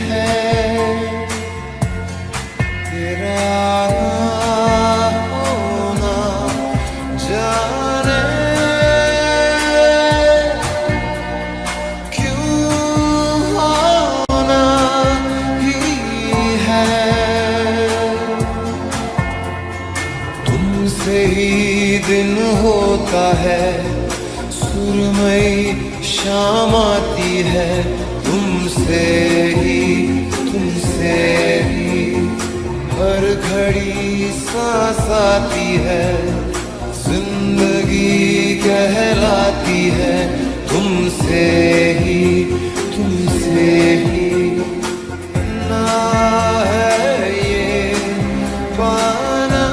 है तेरा ना होना, जाने क्यों होना ही है। तुमसे ही दिन होता है, सुरमई शाम आती है, तुमसे ही हर घड़ी सांस आती है, जिंदगी कहलाती है, तुमसे ही ना है ये पाना,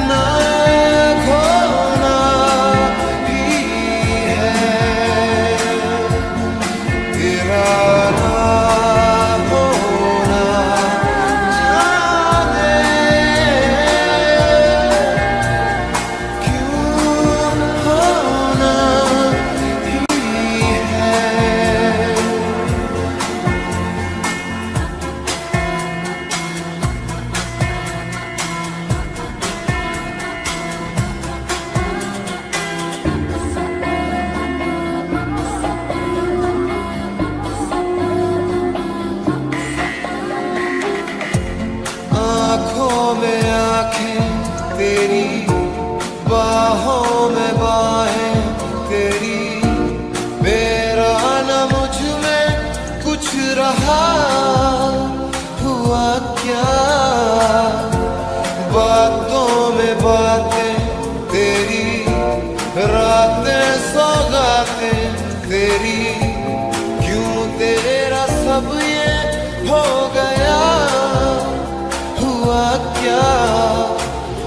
ना खोना ही है तेरा ना होना, जाने क्यों होना ही है। आँखों में आँखें तेरी, बाहों में बाहें तेरी, मेरा न मुझ में कुछ रहा हुआ क्या, बातों में बातें तेरी, रातें सौगातें तेरी, क्यों तेरा सब ये हो गया, हुआ क्या।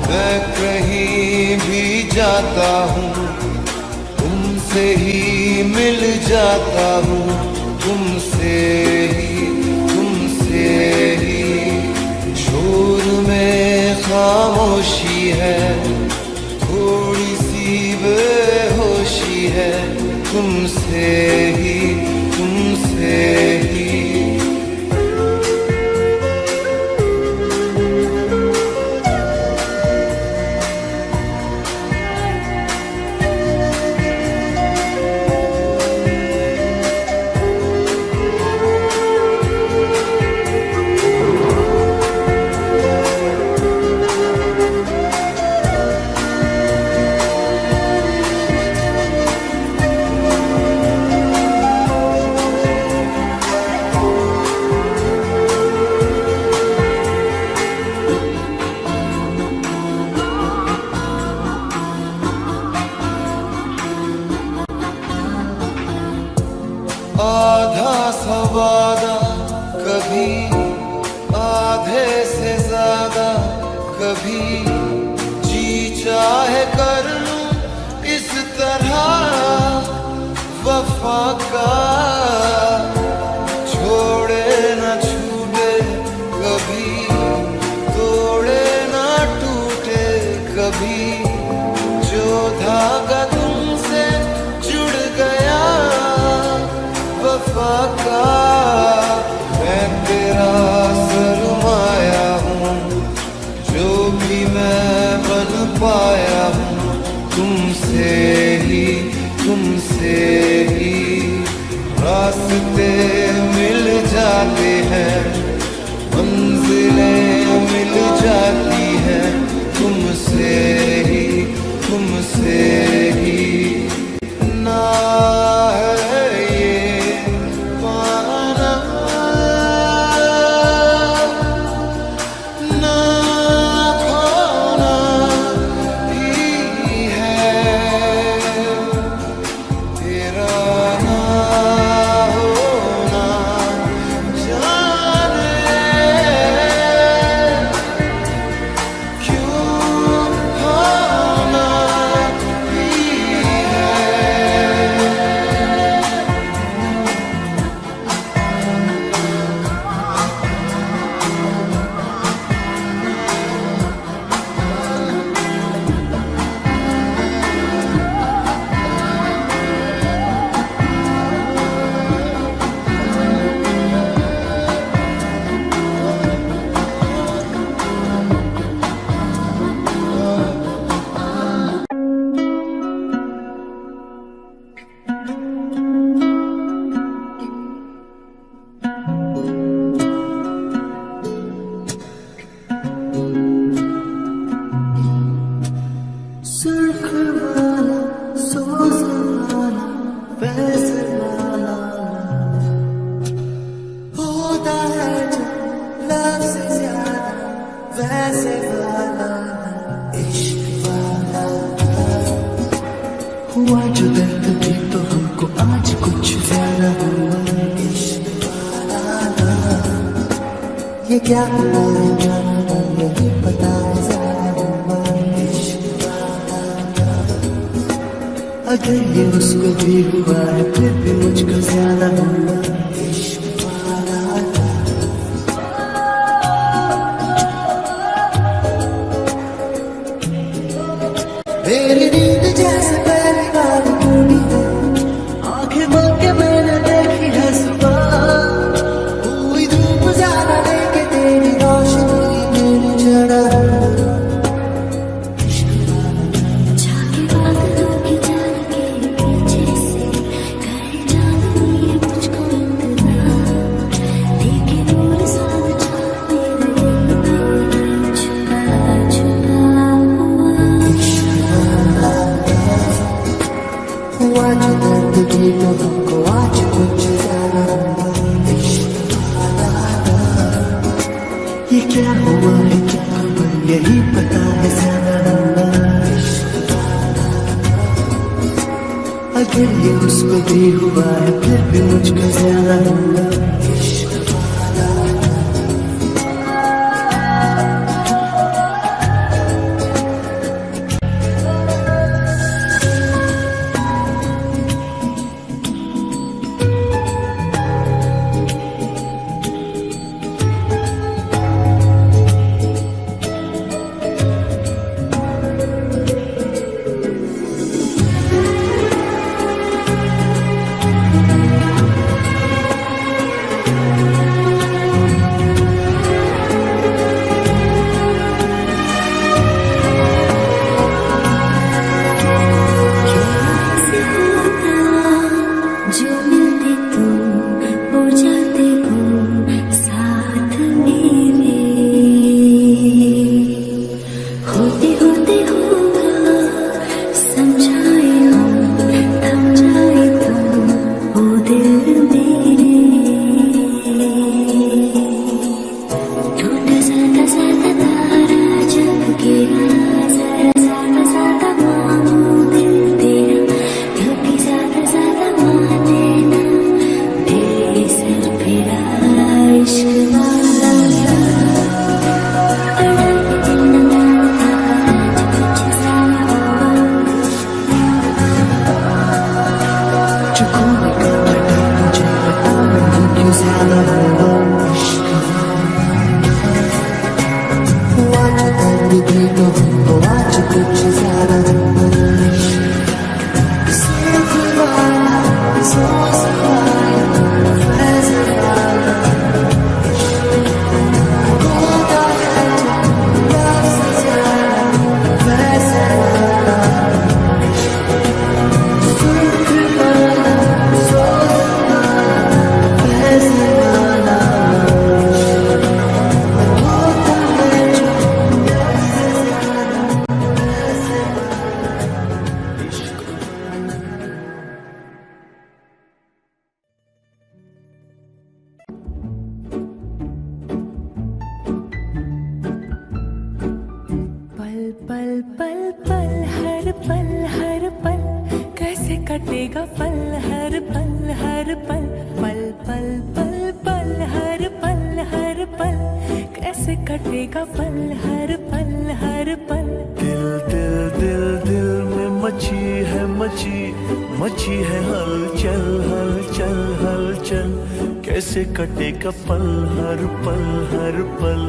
मैं कहीं भी जाता हूँ, तुमसे ही मिल जाता हूँ, तुमसे ही शोर में खामोशी है, थोड़ी सी बेहोशी है, तुमसे ही आधा सवादा, कभी आधे से ज्यादा, कभी जी चाहे कर लूं इस तरह वफा का, छोड़े न छूटे कभी, तोड़े न टूटे कभी, जो धागा तुमसे जुड़ गया वफा का, मैं तेरा सरमाया हूँ, जो भी मैं बन पाया हूँ, तुमसे ही फैसला होता है जो लव से ज्यादा वैसे वाला इश्क वाला हुआ जो दर्द भी तो हमको आज कुछ ज्यादा हुआ इश्क वाला ये क्या हुआ है जाना नहीं पता है ज्यादा हुआ इश्क वाला अगर ये उसको भी हुआ है फिर भी मुझको ज्यादा हुआ इश्क वाला मेरी नींद जैसे पहली बार टूटी है आंखें बंद के मैंने देखी है सुबह हुई धूप ज्यादा लेके तेरी रोशनी मेरी जड़ा जाके बात होगी जान के पीछे से करे जादू ये मुझको इंतजार लेकिन और साथ जाने लगे छुपा छुपा हुआ जो दर्द भी तो हमको आज कुछ ज्यादा हुआ इश्क वाला ये क्या हुआ है क्या खबर यही पता है ज्यादा हुआ इश्क वाला अगर ये उसको भी हुआ है फिर भी मुझको ज्यादा हुआ इश्क वाला कैसे होता जो मिलते तुम हो जाते गुम साथ मेरे होते होते होगा समझाए हम थम जाए तुम ओ दिल मेरे टूटा साता साता तारा जब गिरा जरा साता साता मानो दिल तेरा कभी ज्यादा ज्यादा माने ना तेरे सर फिरा इश्क वाला अड़ा के दिल न मानता आज कुछ ज्यादा हुआ जो कोई का घटा मुझे पता नहीं क्यों ज्यादा हुआ इश्क हुआ जो दर्द भी तो हमको आज कुछ ज्यादा हुआ सिर्फ वाला सोच वाला फैसला होता है जो लव से ज्यादा वैसे वाला सिर्फ वाला सोच वाला फैसला होता है जो लव से ज्यादा वैसे पल पल पल पल हर पल कैसे कटेगा पल हर पल पल पल पल पल हर पल कैसे कटेगा पल हर पल दिल दिल दिल दिल में मची है हलचल हलचल हलचल कैसे कटेगा पल हर पल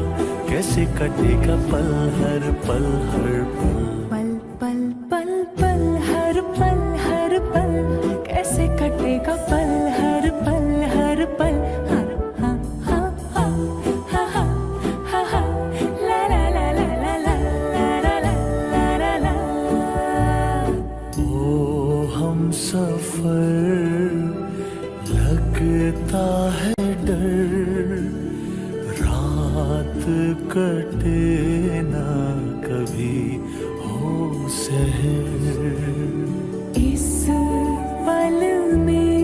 कैसे कटेगा पल हर पल पल पल पल पल हर पल कैसे कटेगा पल हर पल हर हा हा हा हा हा हा ला ला ला ला ला ला ला ला ला ला ओ हम सफर लगता है डर रात कटे ना कभी हो सहर इस पल में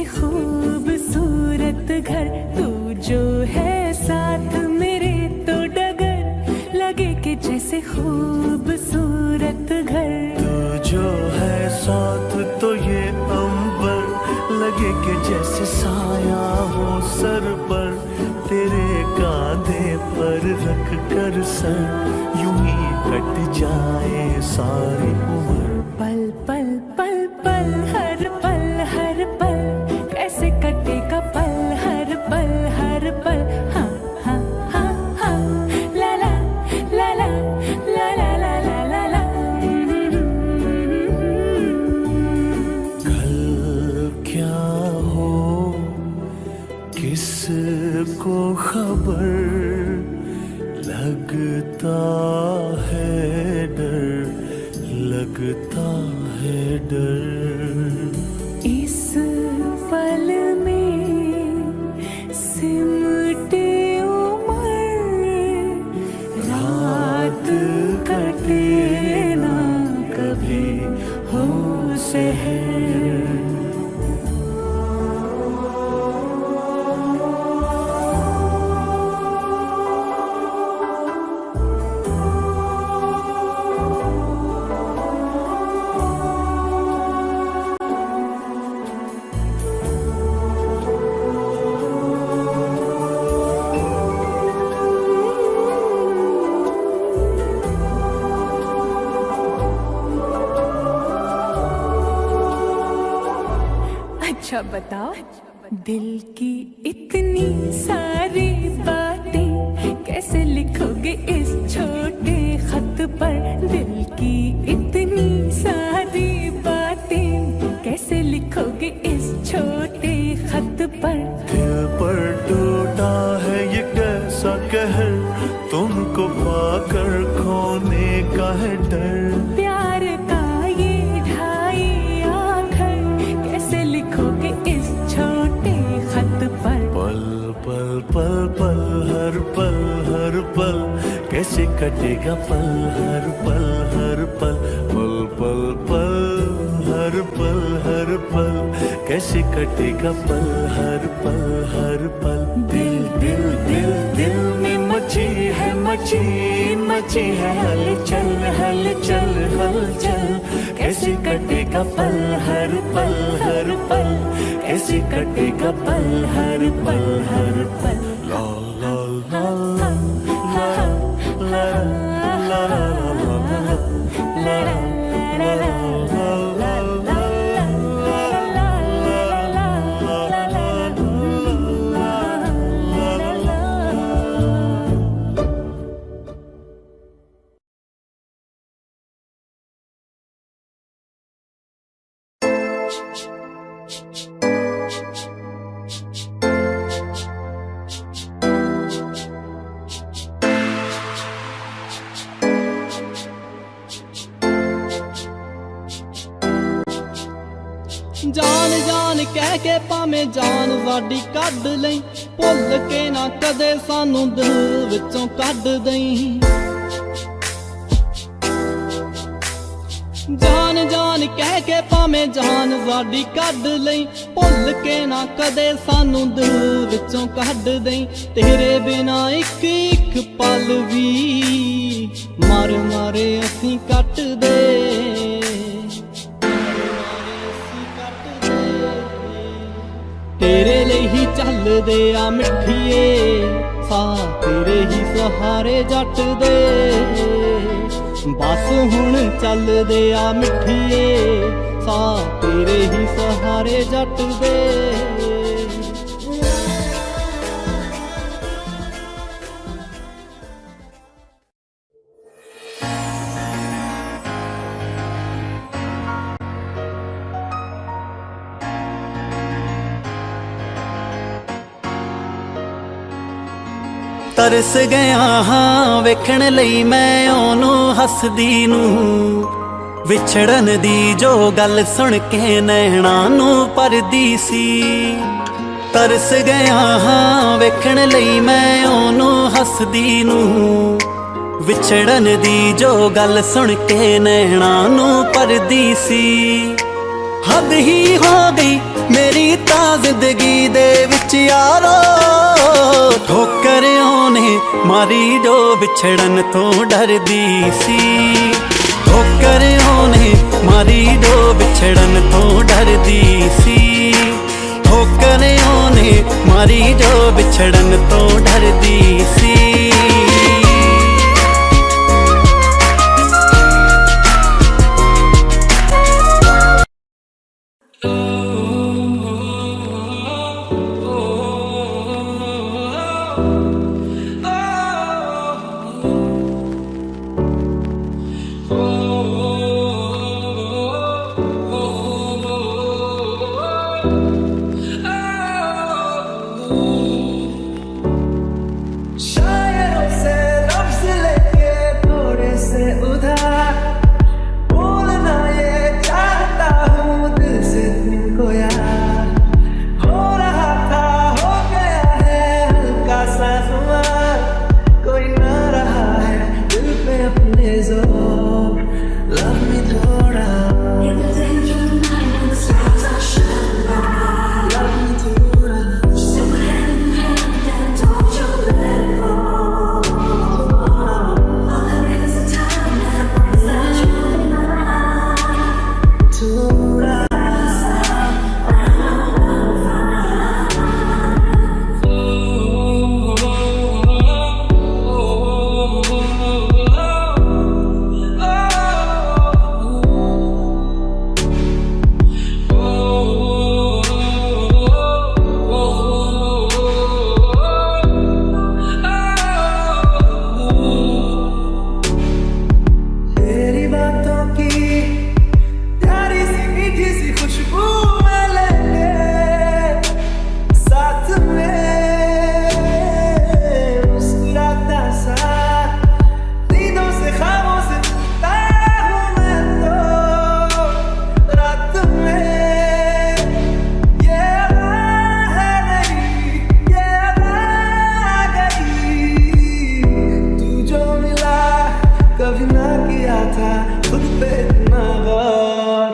खूबसूरत घर, तू जो है साथ मेरे तो डगर लगे कि जैसे खूबसूरत घर। तू जो है साथ तो ये अंबर लगे कि जैसे साया हो सर पर, तेरे कांधे पर रख कर सर यूं ही कट जाए सारी उम्र। पल पल पल पल हर पल हर पल कैसे कटेगा पल हर पल हर पल। हाँ हाँ हाँ हाँ ला ला ला ला ला ला ला ला ला ला। कल क्या हो किसको खबर, लगता है डर, लगता है डर। इस पल में सिमटे उम्र, रात कटे ना कभी हो शहर। अच्छा बताओ, दिल की इतनी सारी बातें कैसे लिखोगे इस छोटे खत पर। दिल की इतनी सारी बातें कैसे लिखोगे इस छोटे खत पर। दिल पर टूटा है ये कैसा कहर, तुमको पाकर खोने का है डर। प्यार का ये ढाई आखर कैसे लिखोगे इस छोटे खत पर। पल पल पल पल हर पल कैसे कटेगा पल हर पल हर पल। पल पल पल हर पल कैसे कटेगा पल हर पल हर पल। दिल दिल दिल दिल में मची है हलचल हलचल हलचल, कैसे कटेगा पल हर पल कैसे कटेगा पल हर पल हर पल। ला ला ला ला ला ला ला ला ला जान जान कह के भावें जान साडी कढ लई, भुल के ना कदे सानू दिल विचों कढ दई। जान जान कह के भावें जान साडी कढ लई, भुल के ना कदे सानू दिल विचों कढ दई। तेरे बिना एक एक पल भी मार मारे असीं कट दे। तेरे लिए ही चलदे आ मिठिए, सा तेरे ही सहारे जट दे। बस हुण चलदे आ मिठिए, सा तेरे ही सहारे जट दे। तरस गया हाँ वेखण लई मैं ओनू हसदी नू, विछड़न दी जो गल सुन के नैणा नू परदी सी। तरस गया हाँ वेखण लई मैं ओनू हसदी नू, विछड़न दी जो गल सुन के नैणा नू परदी सी। हद ही हो गई मेरी ता जिंदगी दे विच यारो ठोकर ओने मारी जो विछड़न तो डरदी सी ठोकर ओने मारी जो विछड़न तो डरदी सी ठोकर ओने मारी जो विछड़न तो डरदी सी शायरों से लफ्ज लेके थोड़े से उधार बोलना ये चाहता हूँ दिल से तुमको यार हो रहा था हो गया है हल्का सा खुमार कोई ना रहा है दिल पे अपने जोर लव मी थोड़ा In the danger night when the stars are shining bright, love me थोड़ा so hand in hand and don't you let it go. All there is a time that brings that you mine. थोड़ा तेरी बातों की प्यारी सी मीठी सी खुशबू मैं लेके साथ में मुस्कुराता सा नींदों से ख्वाबों से मिलता हूँ मैं तो रात में ये राह है नहीं ये राह गई तू जो मिला कभी ना किया था खुद पे इतना गौर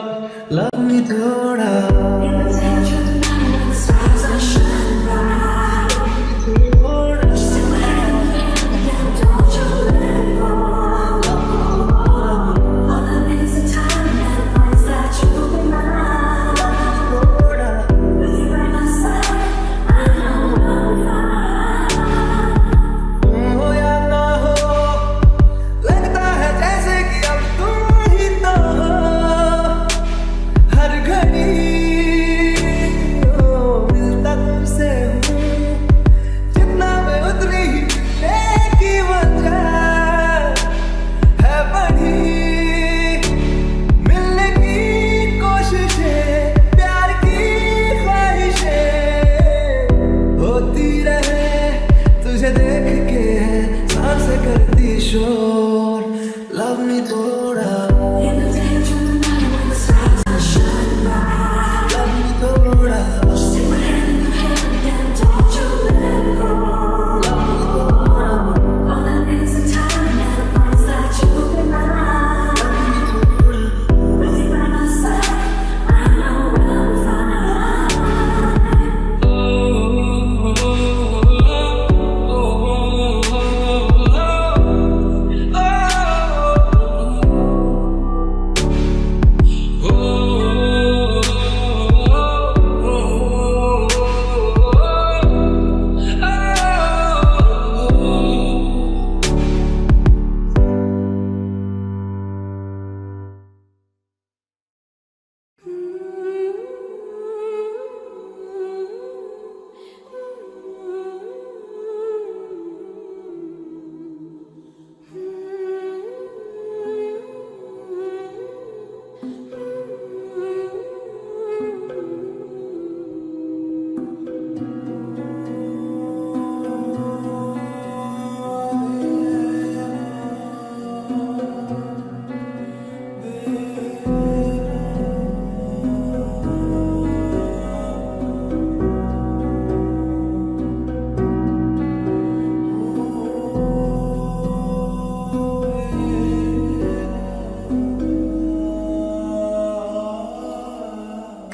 लव मी थोड़ा In the danger night when the stars are shining bright, थोड़ा so hand in hand and don't you let it go. All there is a time that brings that you mine. थोड़ा With you by my side, I know I'm fine. हो या ना हो लगता है जैसे कि अब तुम ही तो हो हर घड़ी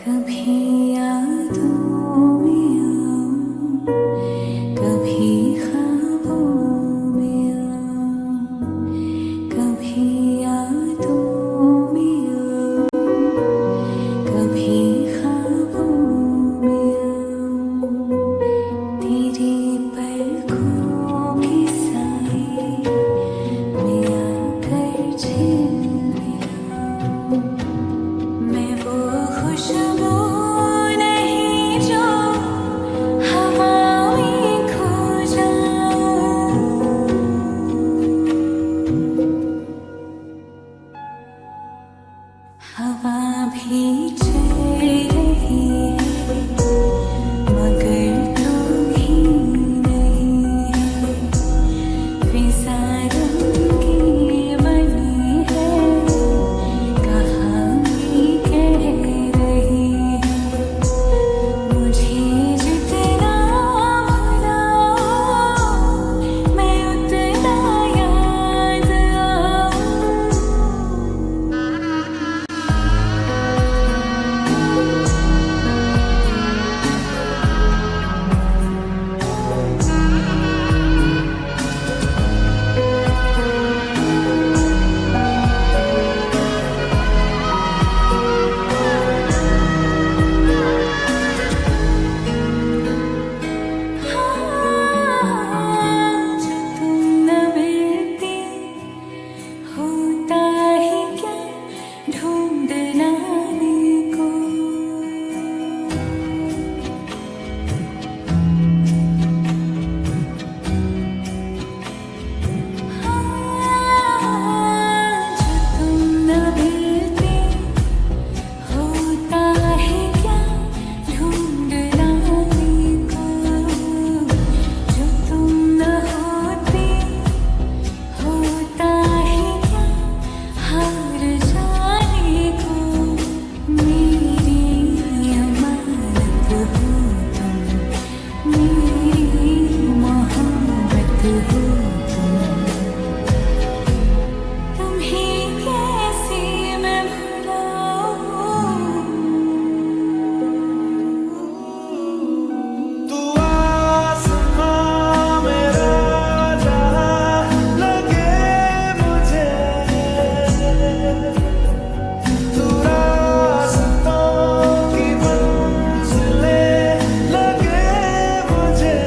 कभी यादों में आऊं, कभी ख्वाबों में आऊं, कभी यादों में आऊं, कभी ख्वाबों में आऊं, तेरी पलकों के साए में आकर झिल आऊं। मैं वो खुशबू नहीं जो हवा में खो जाऊं। हवा भी चल रही है मगर तू ही नहीं है। फिजा रंगी बनी है कहानी कह रही है। मुझे जितना भुलाओ मैं उतना याद आऊं। जो तुम न मिलती होता ही क्या ढूंढ लाने को। जो तुम न मिलती होता है क्या ढूंढ लाने को। जो तुम न होती होता है क्या हार जाने को। मेरी अमानत हो तुम, मेरी मोहब्बत हो तुम। तुम्हें कैसे मैं भुलाऊं। तू आसमां मेरा जहां लगे मुझे, तू रास्तों की मंजिलें लगे मुझे।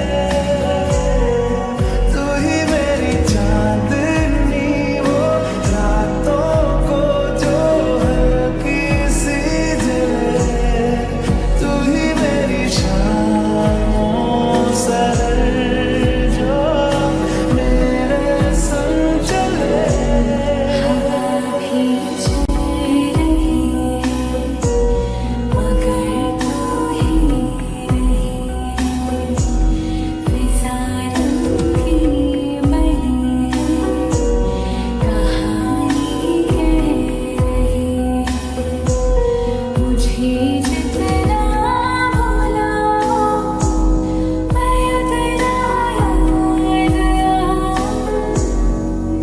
तू ही मेरी चांदनी वो रातों को जो हल्की सी जले। तू ही मेरी शामों सरर जो मेरे संग चले। हवा भी चल रही है मगर तू ही नहीं है। फिजा रंगी बनी है कहानी कह रही है। मुझे जितना भुलाओ मैं उतना याद आऊं।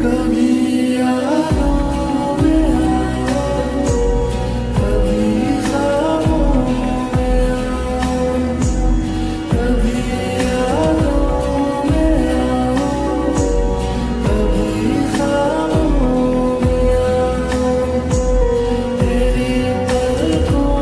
कभी यादों में आओ, कभी ख्वाबों में आओ, कभी यादों में आओ, कभी ख्वाबों में आओ। तेरी पलकों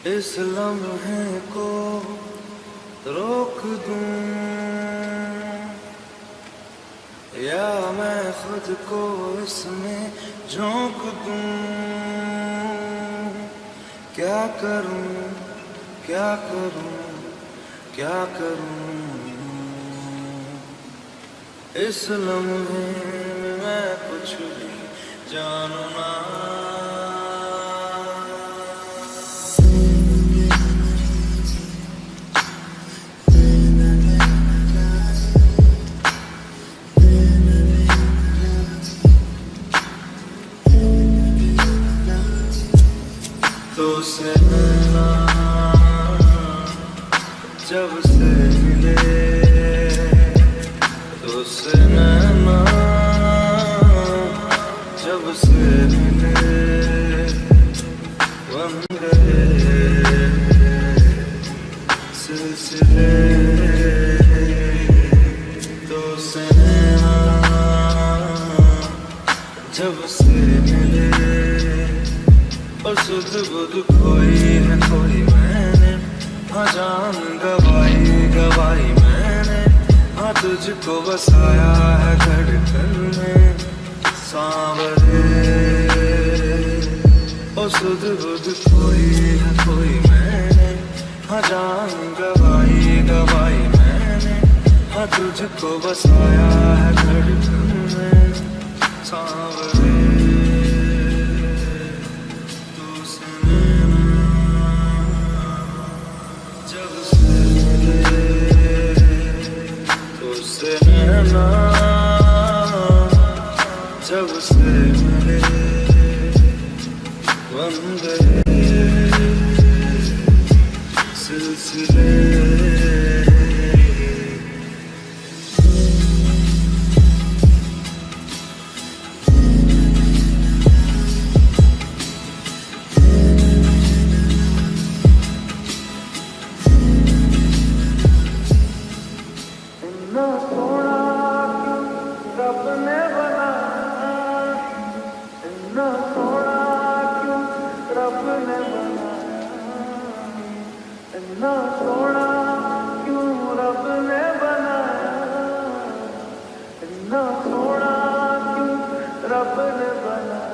इस लम्हे को रोक दूं या मैं खुद को इसमें झोंक दूं। क्या करूं क्या करूं क्या करूं, इस लम्हे में मैं कुछ भी जानू ना। तो से मिलना जब से मिले, तो से नैना जब से मिले बन गए सिलसिले। तो से नैना जब से मिले और सुध बुध कोई है कोई मैंने, हाँ जान गवाई गवाई मैंने, हाँ तुझको बसाया है धड़कन में सांवरे। और सुध बुध कोई है कोई मैंने, हाँ जान गवाई गवाई मैंने, हाँ तुझको बसाया है धड़कन में सांवरे। जब से मिले बन गए सिलसिले। इतना सोना क्यों रब ने बनाया, इतना सोना क्यों रब ने बनाया।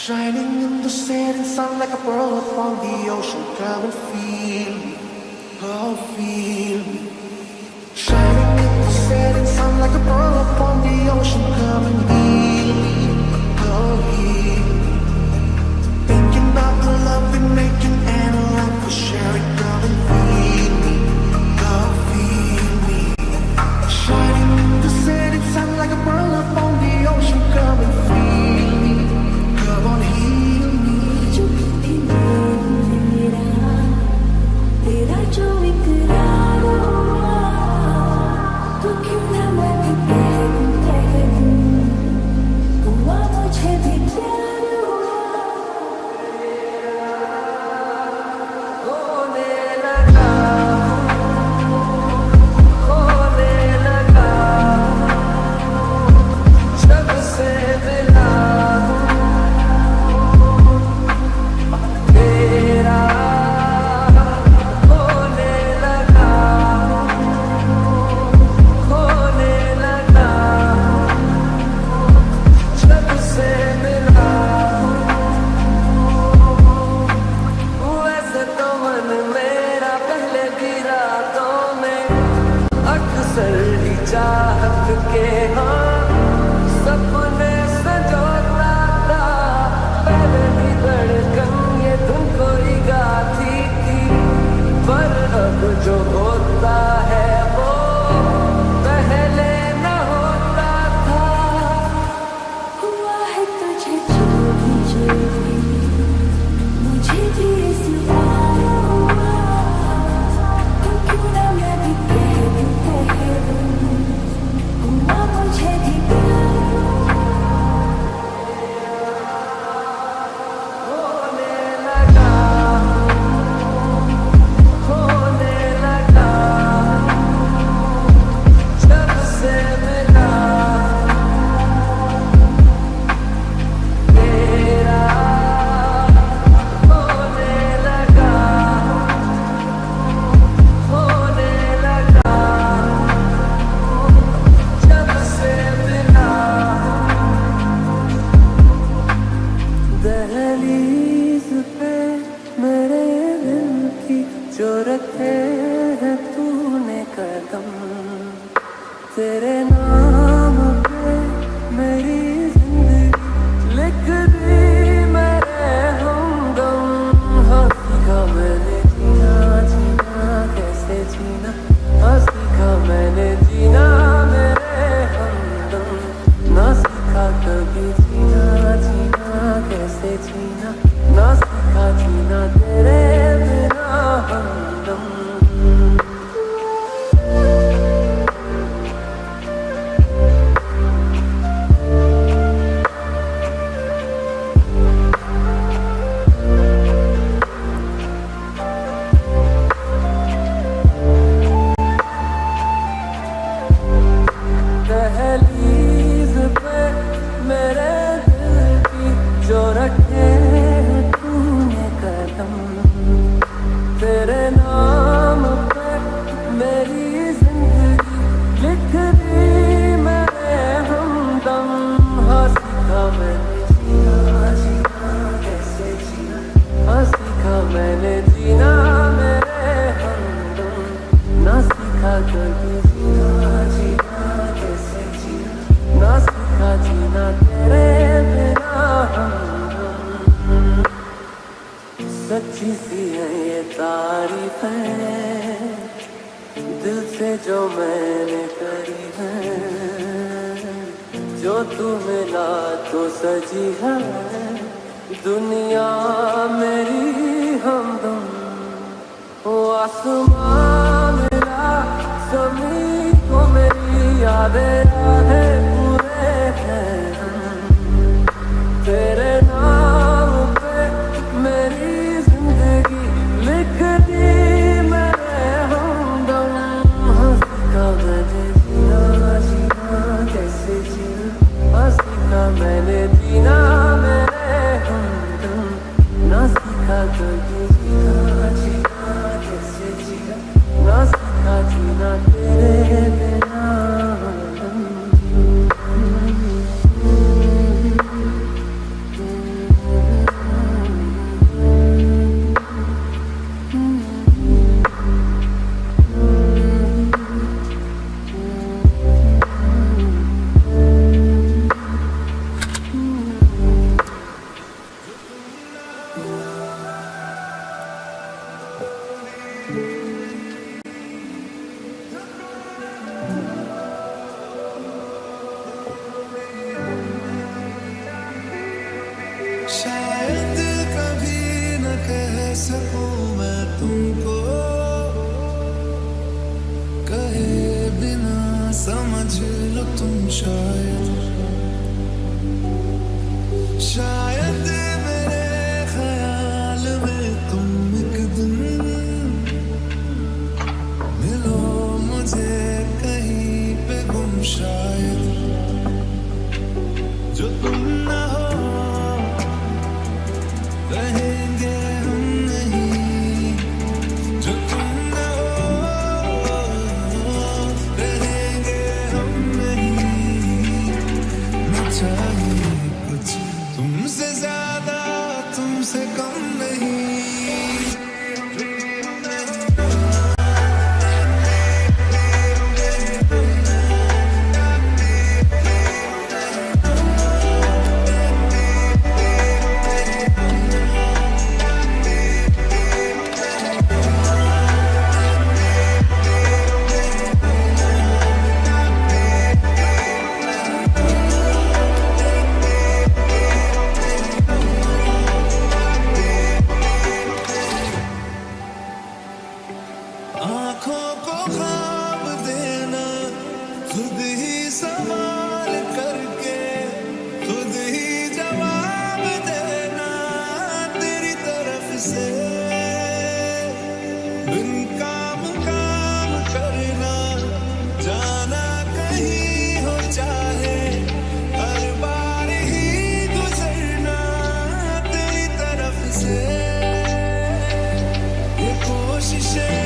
Shining in the setting sun like a pearl upon the ocean. Come and feel me, oh feel me. Shining in the setting sun like a pearl upon the ocean. Come and heal me, oh heal me. Thinking about the love we're making and a love for sharing. Come and feel me, oh feel me. Shining in the setting sun like a pearl upon the ocean. Come and feel me, come on heal me. जो भी मेरा तेरा जो इकरार हुआ तो क्यों ना मैं भी कह दूं हुआ मुझे भी प्यार हुआ होने लगा जब से मिला तेरा होने लगा जब से मिला वैसे तो मन मेरा पहले की रातों में अक्सर ही चाहत के सपने संजोता था पहले भी धड़कन ये धुन कोई गाती थी पर अब जो होता है वो पहले न होता था हुआ है तुझे जो भी मुझे भी इस बार हुआ तो क्यों ना मैं भी कह दूं हुआ मुझे भी प्यार होने लगा जब से मिला तेरा होने लगा जब से मिला दहलीज पे मेरे दिल की जो रखे है तूने कदम तेरे नाम पे मेरी जिंदगी लिख दी मेरे हमदम हाँ सीखा मैंने जीना कैसे जीना हाँ सीखा मैंने जीना मेरे हमदम ना सीखा कभी जीना कैसे जीना ना सीखा जीना तेरे बिना हमदम दहलीज पे मेरे दिल की जो रखे तूने कदम तेरे नाम पे मेरी जिंदगी लिख दी मेरे हमदम हाँ सीखा मैंने जीना कैसे जीना हाँ सीखा मैंने जीना मेरे हमदम ना सीखा कभी जीना कैसे जीना ना सीखा जीना तेरे बिना हमदम सच्ची सी है ये तारीफ है दिल से जो मैंने करी है जो तू मिला तो सजी है दुनिया मेरी हमदम ओ आसमां मेरा ज़मीं को मेरी यादें पूरे हैं तेरे नाम पे मेरी जिंदगी लिख दी मेरे हमदम हाँ सीखा मैंने जीना कैसे जीना हाँ सीखा मैंने जीना मेरे हमदम ना सीखा कभी जीना कैसे जीना ना सीखा जीना तेरे बिना हमदम शायद कभी न कह सकूं मैं तुमको, कहे बिना समझ लो तुम शायद मेरे ख्याल में तुम एक दिन मिलो मुझे कहीं पे गुम, शायद जो तुम ना हो रहेंगे हम नहीं, जो तुम ना हो रहेंगे हम नहीं। न चाहिए कुछ तुमसे ज्यादा तुमसे कम नहीं। आँखों को ख्वाब देना, खुद ही सवाल करके खुद ही जवाब देना तेरी तरफ से। बिन काम करना, जाना कहीं हो चाहे, हर बार ही गुजरना तेरी तरफ से। ये कोशिशें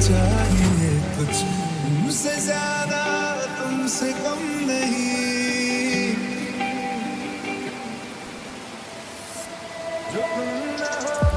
चाहिए कुछ तुमसे ज्यादा तुमसे कम नहीं। जो तुम ना हो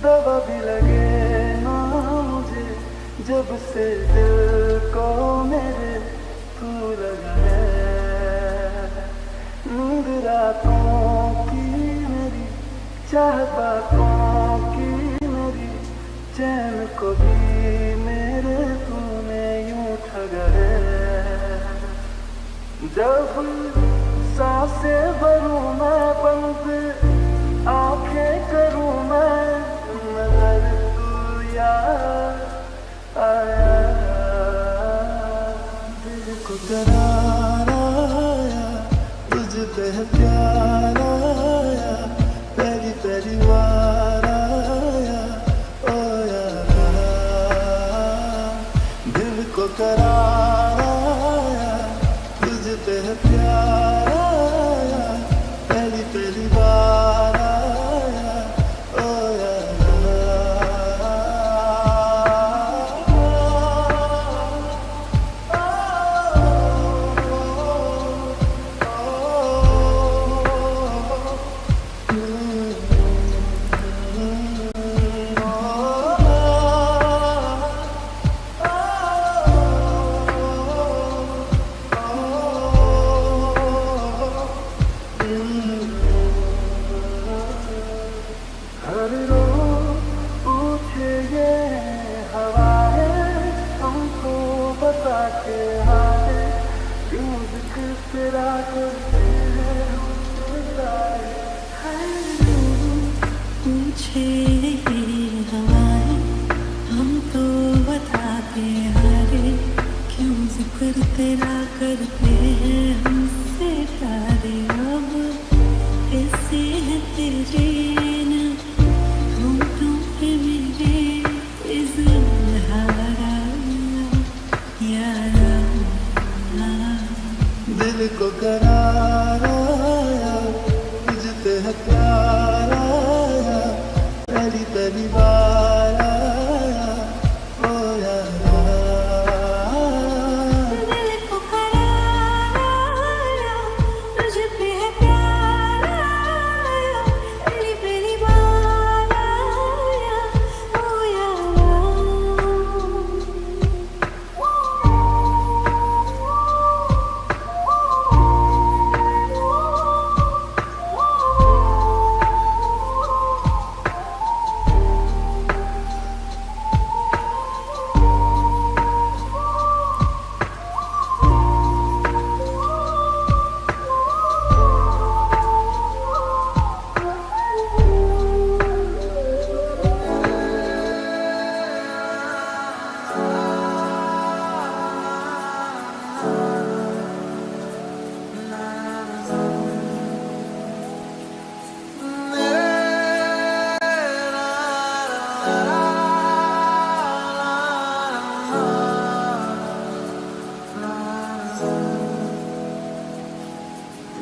दवा भी लगे ना मुझे, जब से दिल को मेरे तू लगा है। नींद रातों की मेरी, चाह बातों की मेरी, चैन को भी मेरे तूने यूं ठगा है। जब सांसें भरूं मैं बंद, आंखें करूं मैं, मगर तू याद आया। दिल को करार आया, तुझ पे प्यार आया, पहली पहली बार आया ओ यारा। दिल को करार आया, तुझ पे प्यार आया, पहली पहली बार आया ओ हर रोज पूछे ये हवाएं हमको बता के हाय, क्यों जिक्र तेरा करते हैं हमसे सारे। पूछे हवाएं हम तो बताते हारे, क्यों जिक्र तेरा करते हैं हमसे सारे। अब कैसे है तेरे ना होठों पे मेरे इज़हारा यारा। दिल को करार आया, तुझ पे है प्यार आया, पहली पहली बार आया ओ यारा। दिल को करार आया, तुझ पे है प्यार आया, पहली पहली बार आया ओ यारा।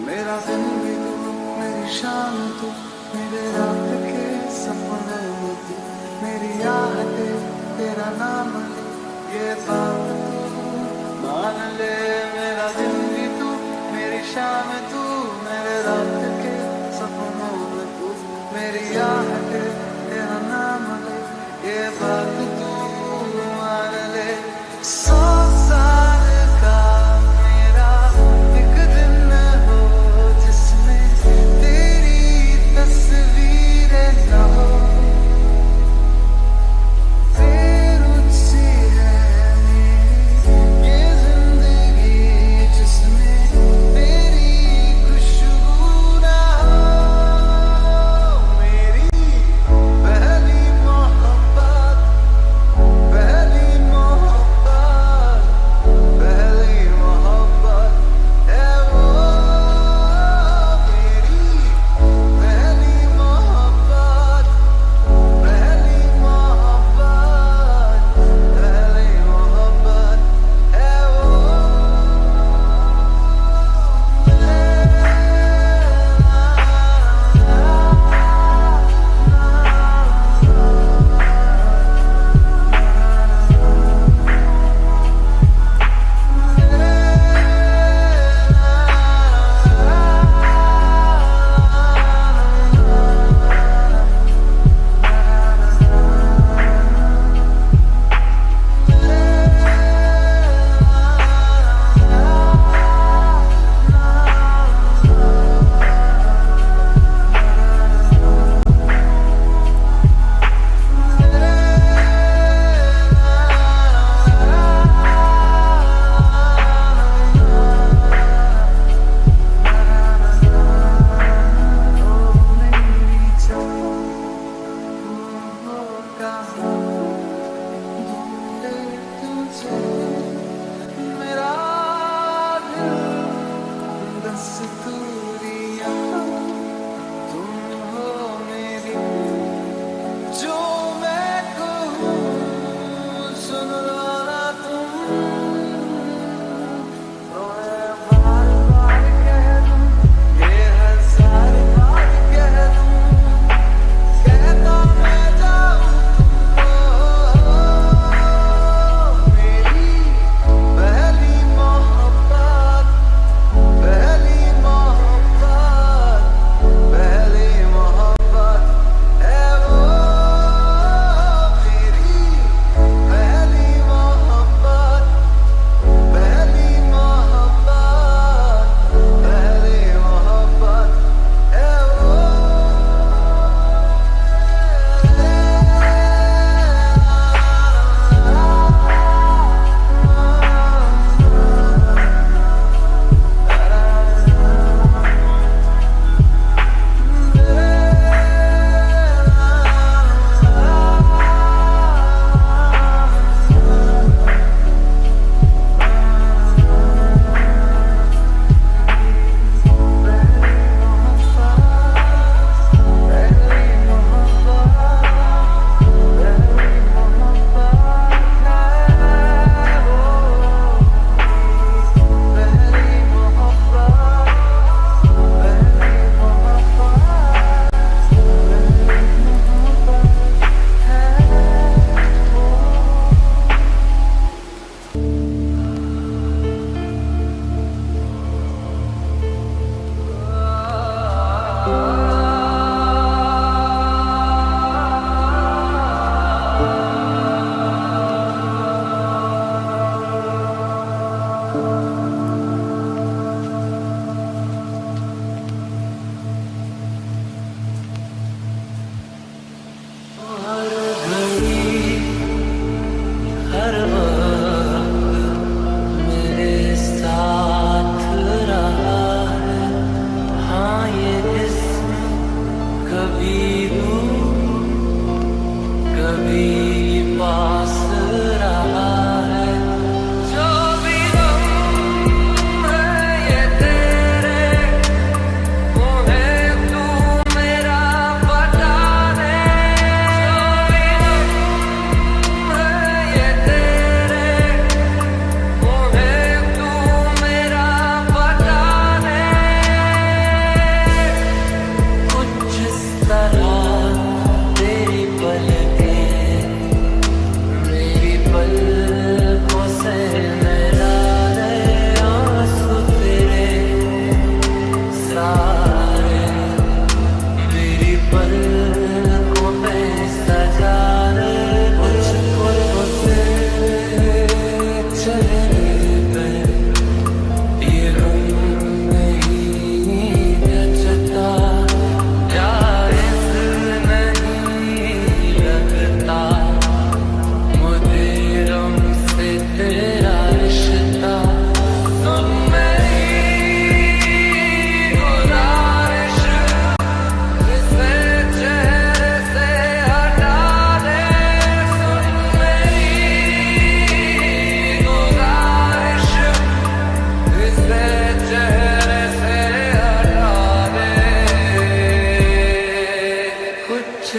मेरा दिन भी तू, मेरी शाम तू, मेरे रात के सपने में तू, मेरी आहटें तेरा नाम ले, ये बात तू मान ले। मेरा दिन भी तू, मेरी शाम तू, मेरे रात के सपनों में तू, मेरी आहटें तेरा नाम ले, ये बात तू मान ले। 100 साल का मेरा एक दिन हो, जिसमें तेरी तस्वीरें न हो, बेरुख सी है मेरी ये जिंदगी, जिसमें तेरी खुशबू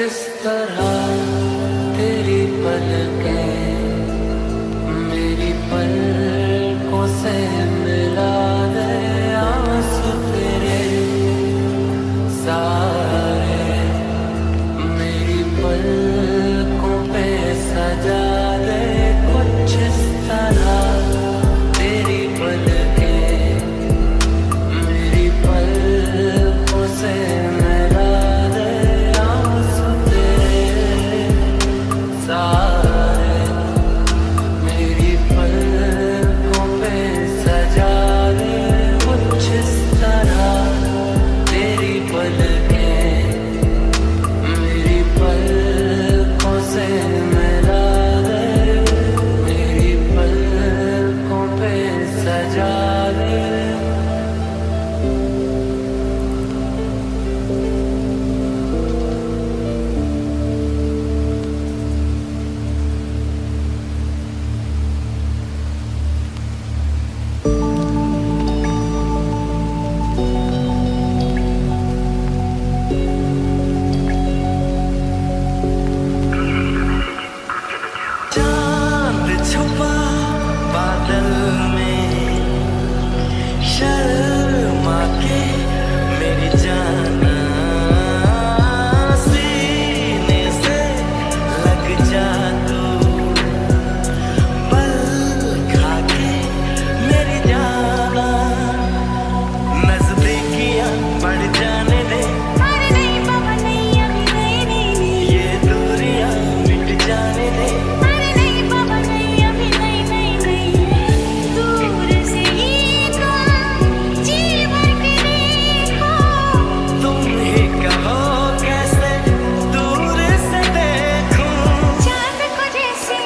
इस तरह तेरी पलकें मेरी पलकों से मिला दे आंसू तेरे सारे मेरी पलकों पे सजा दे कुछ इस तरह तेरी पलकें मेरी पलकों से मिला दे आंसू तेरे सारे मेरी पलकों पे सजा दे कुछ इस तरह तेरी पलकें मेरी पलकों से मिला दे मेरी पलकों पे सजा दे चांद छुपा बादल में शर्मा के मेरी जाना सीने से लग जा तू पल खा के मेरी जाना नजदीकियां बढ़ जाने दे अरे नहीं बाबा नहीं अभी नहीं ये दूरियां मिट जाने दे अरे नहीं बाबा नहीं अभी नहीं दूर से ही तुम जीवन के देखो तुम ही कहो कैसे दूर से देखूं चांद को जैसे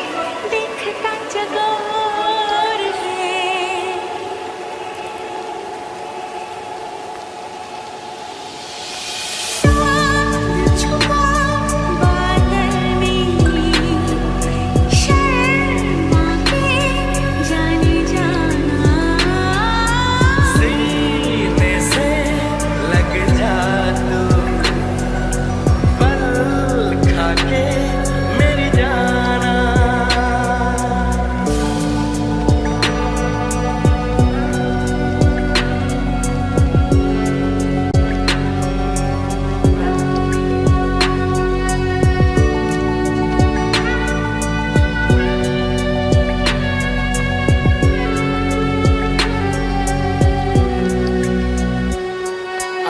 देखता चकोर है चांद छुपा बादल में शर्मा के जाने जाना सीने से लग जा तू पल खा के मेरी जाना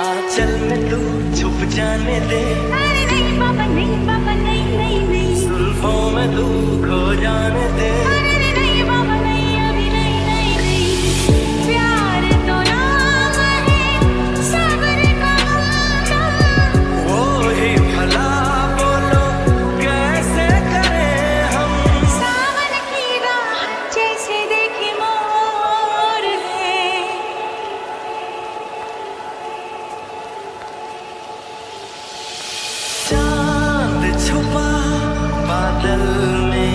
आंचल में तू छुप जाने दे अरे नहीं बाबा नहीं जुल्फों में तू खो जाने दे अरे नहीं बाबा नहीं अभी नहीं प्यार तो नाम है सब्र का नाम वो ही भला बोलो कैसे करें हम सावन की राह जैसे देखे मोर है चांद छुपा बादल में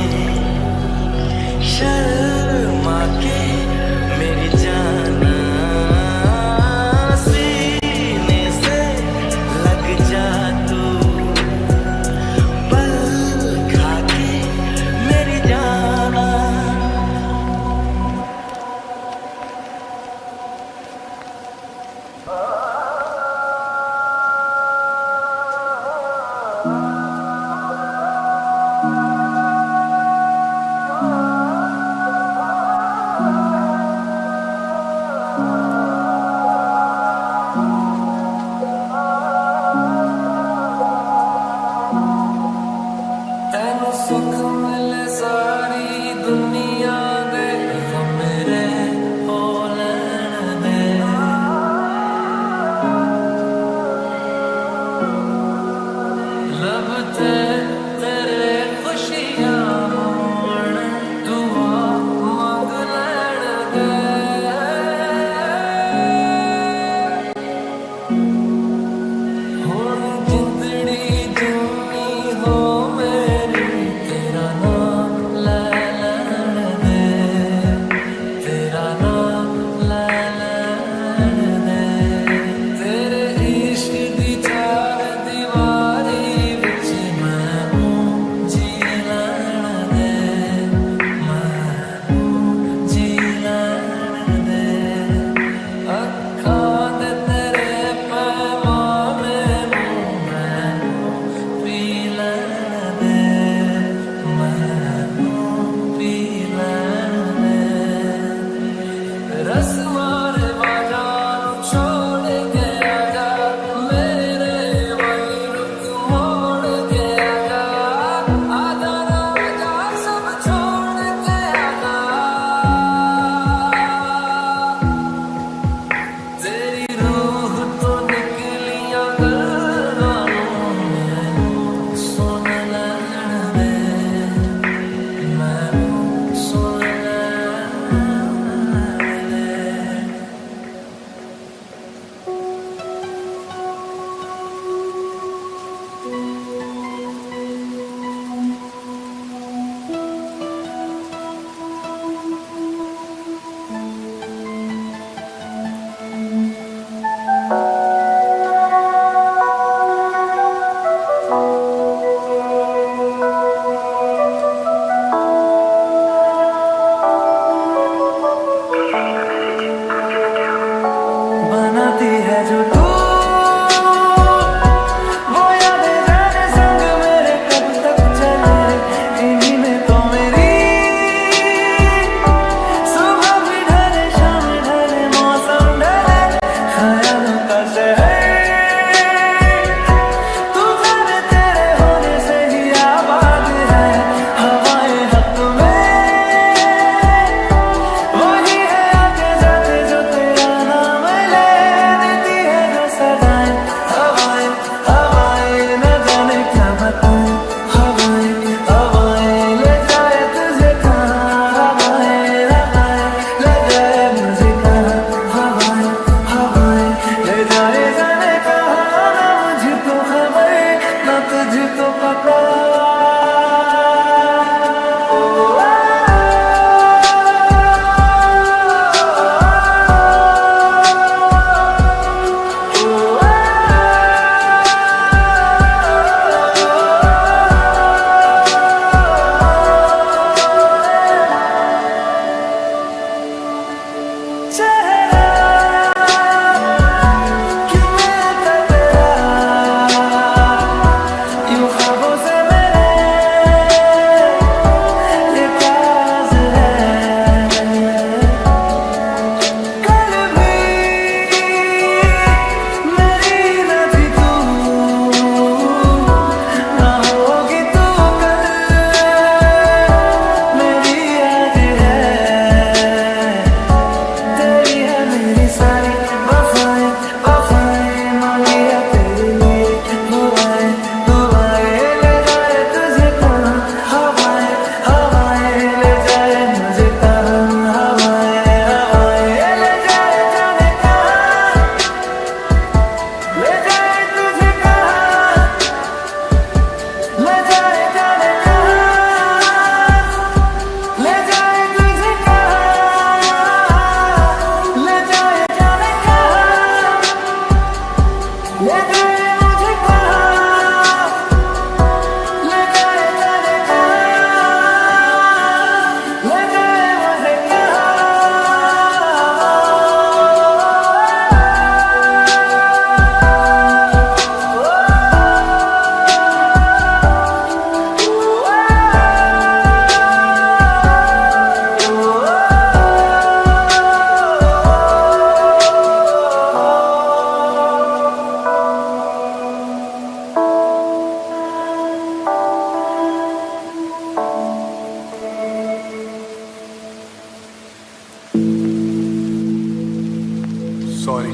सॉरी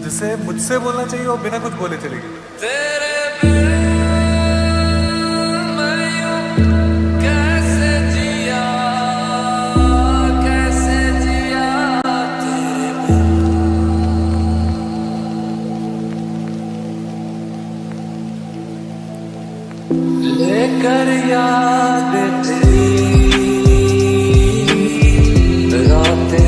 जिसे मुझसे बोलना चाहिए वो बिना कुछ बोले चली गई। तेरे बिन मैं यूं कैसे जिया तेरे बिन लेकर याद तेरी रातें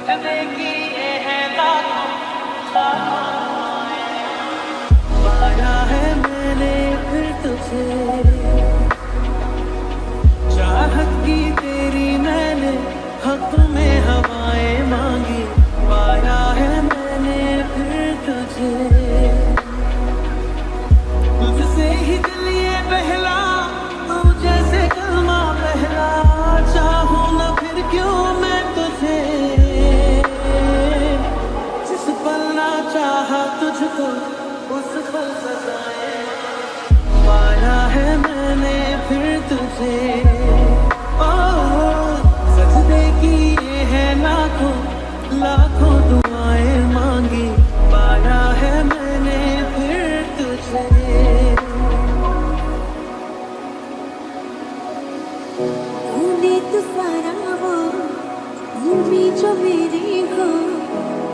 सजदे की ये है लाखों पाया है मैंने फिर तुझे चाहत की तेरी मैंने हक में हवाएं मांगी पाया है मैंने फिर तुझे तुझसे ही दिल ये बहला तू जैसे कलमा पहला चाहूं न फिर क्यों मैं तुझे जिस पल ना चाहा तुझको उस पल सजाए पाया है मैंने फिर तुझे ओ सजदे की ये है लाखों लाखों दुआएं मांगी पाया है मैंने फिर तुझे तूने तो सारा वो यूं जो मेरी हो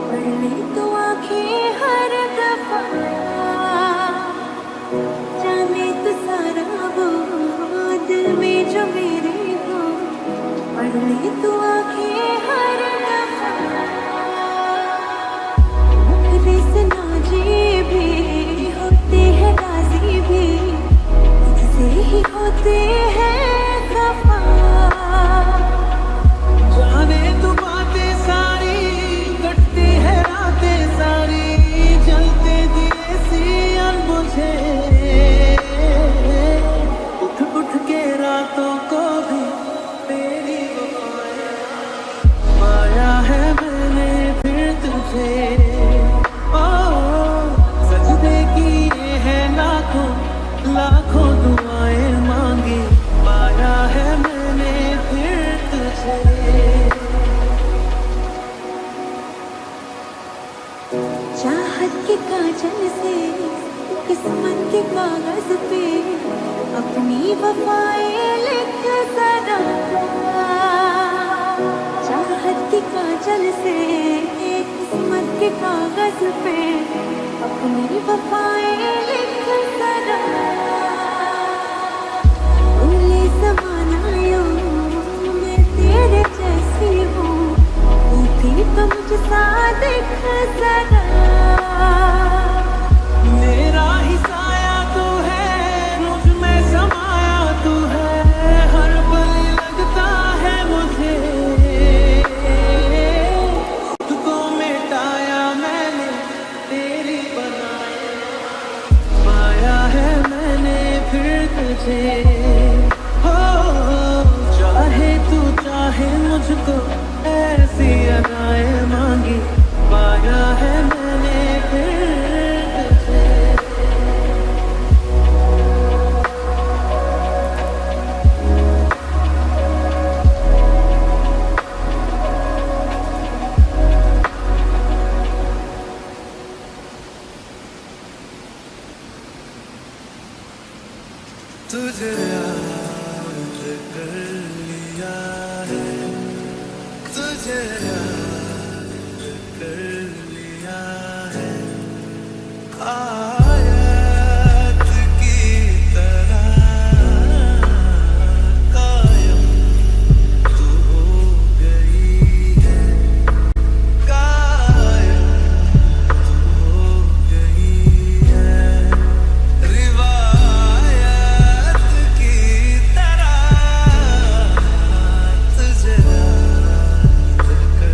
पढ़ ले तो आंखें हर दफा जाने तो सारा वो दिल में जो मेरे हो पढ़ ले तो आंखें हर दफा मुखरे से नाजे भी होते हैं राजी भी तुझसे ही होते हैं खफा जाने तू बातें सारी कटती है रातें सारी जलते दिए सी अनबुझे उठ उठ के रातों को भी तेरी वफाएं पाया है मैंने फिर तुझे ओ सजदे की ये है लाखों लाखों दुआएं मांगी पाया है मैंने फिर तुझे चाहत के काजल से किस्मत के कागज पे अपनी वफाएं लिख जरा चाहत के काजल से किस्मत के कागज पे अपनी वफाएं लिख जरा भूले ज़माना यूं मैं तेरे जैसी हूँ तू भी तो मुझसा दिख जरा मेरा ही साया तू है मुझ में समाया तू है हर पल लगता है मुझे तुझको मिटाया मैंने तेरी बनाई पाया है मैंने फिर तुझे हो चाहे तू चाहे मुझको ऐसी अदाएं मांगी पाया है मैंने फिर तुझे तुझे याद कर लिया है तुझे याद कर लिया है आयत की तरह कायम तू हो गई है कायम तू हो गई है रिवायत की तरह तुझे याद कर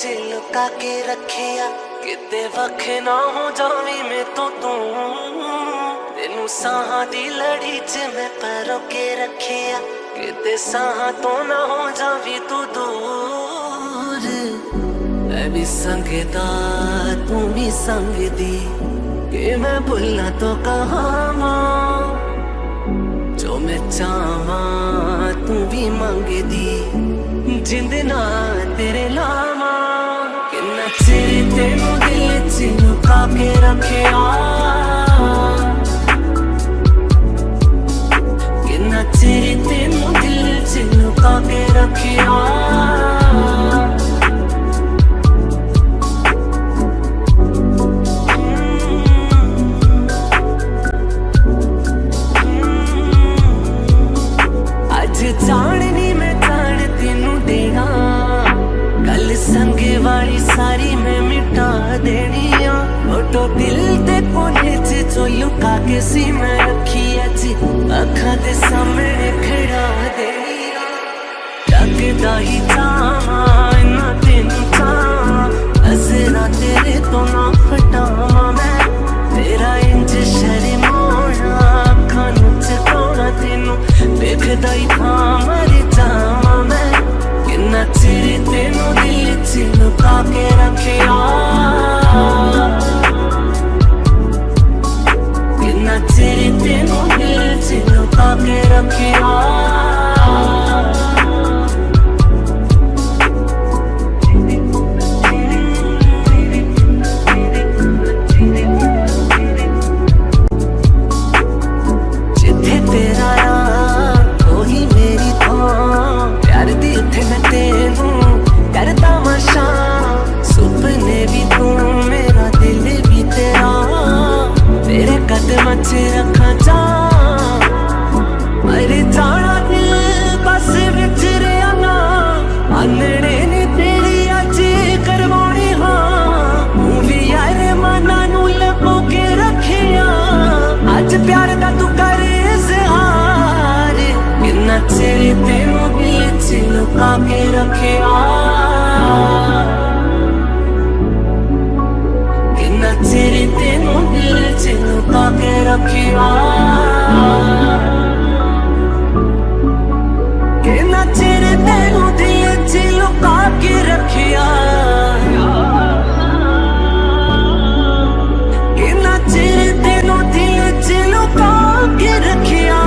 च लुका के रखिया किते वख ना हो जावी मैं तो तू तेनू साहां दी लड़ी च मैं परो के रखिया किते साहां तो ना हो जावी तू दूर मैं भी संगदा तू भी संगदी कि मैं भुला तो कहां जो मैं चाहवा तू भी मंगदी जिंद ना तेरे लावा किन्ना चिर तेनू दिल च लुका के रखिया किन्ना चिर तेनू दिल च लुका के रखिया जानी मैं जान तेनू देना गल संगे वाली सारी मैं मिटा देनी आ फोटो दिल ते कोने च जो लुका के सी मैं रखी अज अखा दे सामने खड़ा देनी आ लगदा ही चावा ना तेनू चावा नजरा तेरे तो ना फटावा मैं तेरा इंज शर्माना अखा नू चकाना तेनू देखदा ही था मर जावा मैं किन्ना चिर तेनू दिल च लुका के रखिया किन्ना चिर तेनू दिल च लुका के रखिया च रखा जा मर जाना दिल बस विच रहा ना आंदड़े ने तेरी अज करवानी हाँ तू भी यार मना नू लपो के रखिया अज प्यार दा तू कर इज़हार किन्ना चिर तेनू दिल च लुका के रखिया किन्ना चिर तेनू दिल च लुका के रखिया किन्ना चिर तेनू दिल च लुका के रखिया किन्ना चिर तेनू दिल च लुका के रखिया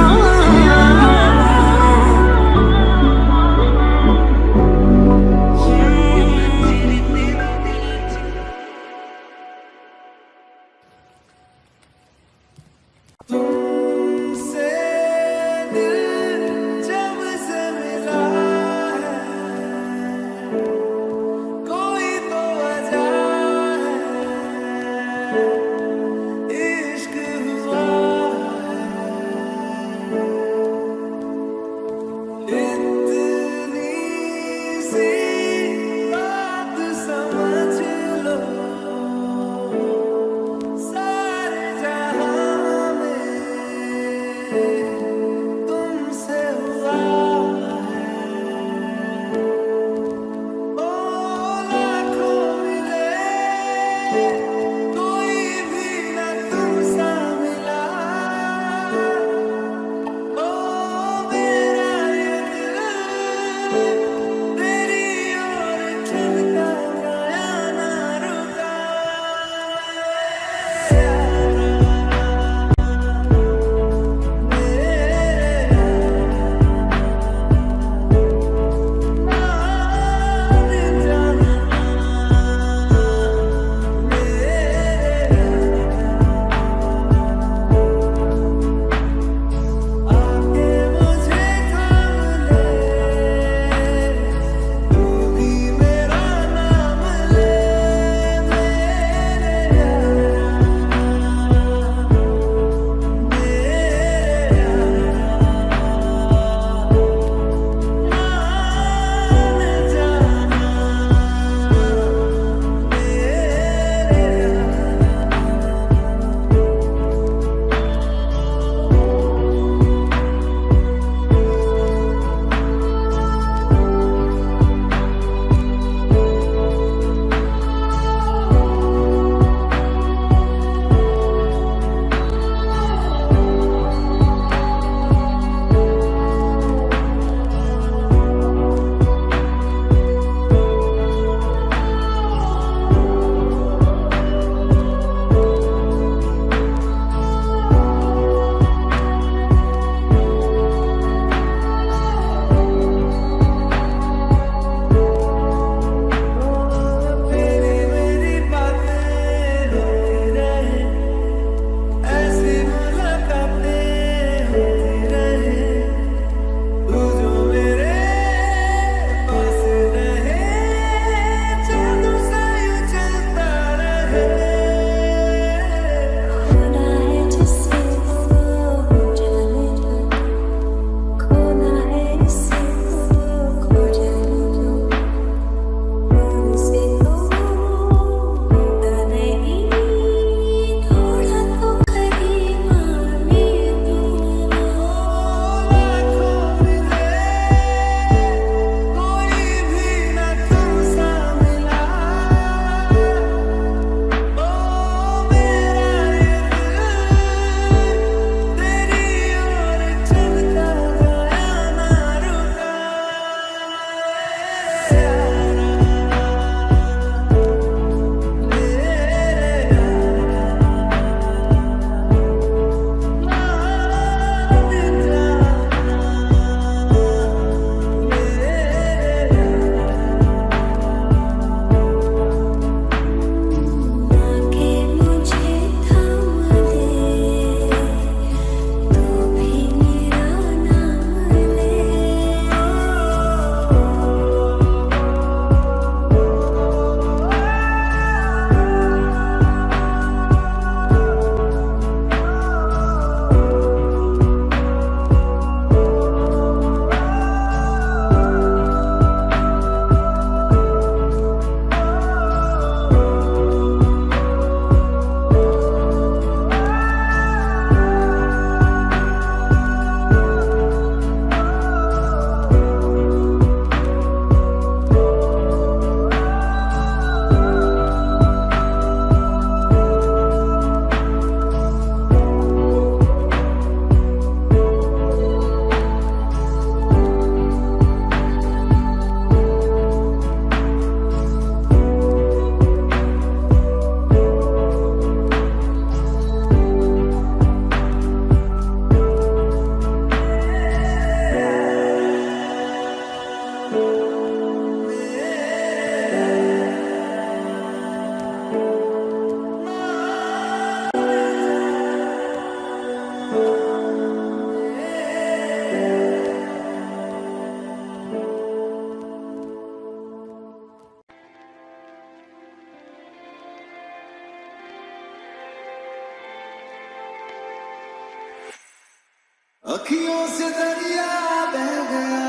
अखियों से दरिया बह गया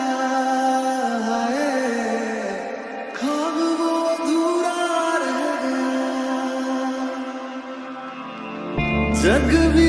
है, ख्वाब वो अधूरा रह गया, जग भी